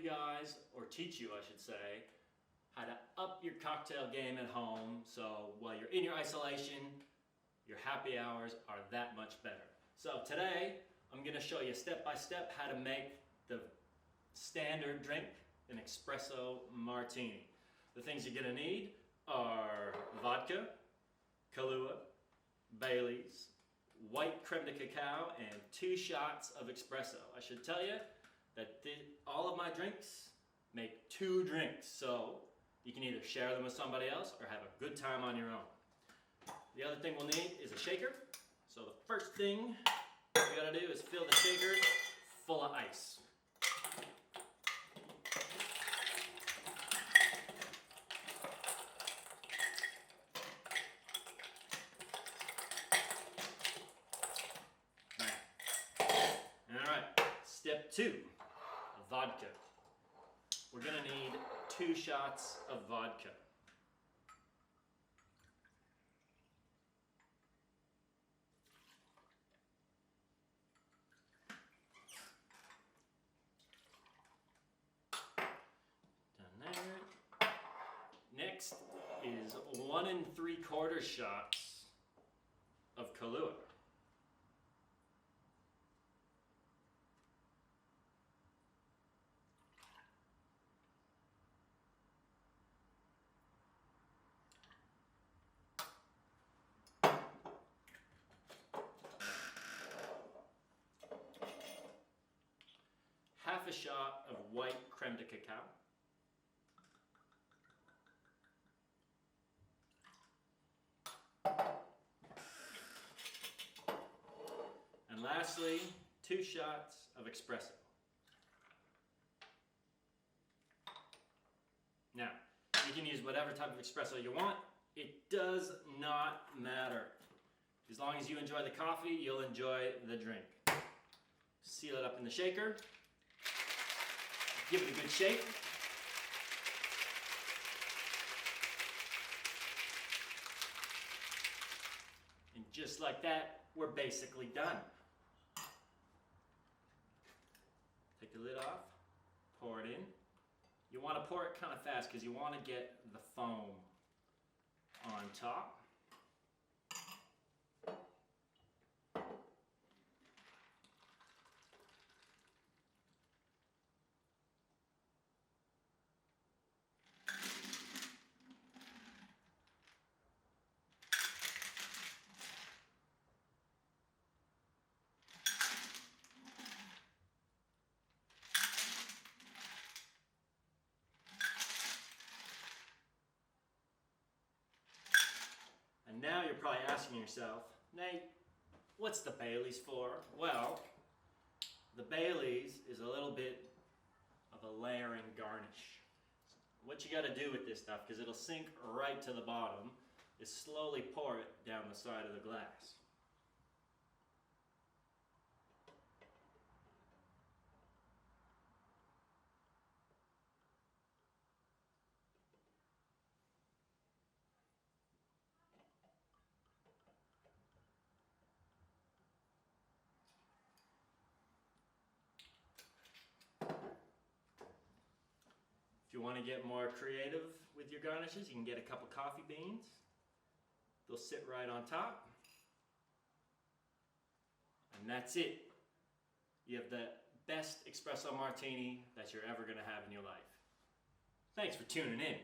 guys, or teach you I should say, how to up your cocktail game at home so while you're in your isolation, your happy hours are that much better. So today, I'm going to show you step by step how to make the standard drink, an espresso martini. The things you're going to need are vodka, Kahlua, Bailey's, white creme de cacao, and 2 shots of espresso. I should tell you that all of my drinks make 2 drinks, so you can either share them with somebody else or have a good time on your own. The other thing we'll need is a shaker. So the first thing we gotta do is fill the shaker full of ice. Alright, step 2, vodka. We're gonna need 2 shots of vodka. Done there. Next is 1 3/4 shots of Kahlua. Half a shot of white creme de cacao. And lastly, 2 shots of espresso. Now, you can use whatever type of espresso you want. It does not matter. As long as you enjoy the coffee, you'll enjoy the drink. Seal it up in the shaker. Give it a good shake. And just like that, we're basically done. Take the lid off, pour it in. You want to pour it kind of fast because you want to get the foam on top. And now you're probably asking yourself, Nate, what's the Bailey's for? Well, the Bailey's is a little bit of a layering garnish. What you got to do with this stuff, because it'll sink right to the bottom, is slowly pour it down the side of the glass. If you want to get more creative with your garnishes, you can get a couple coffee beans. They'll sit right on top. And that's it. You have the best espresso martini that you're ever going to have in your life. Thanks for tuning in.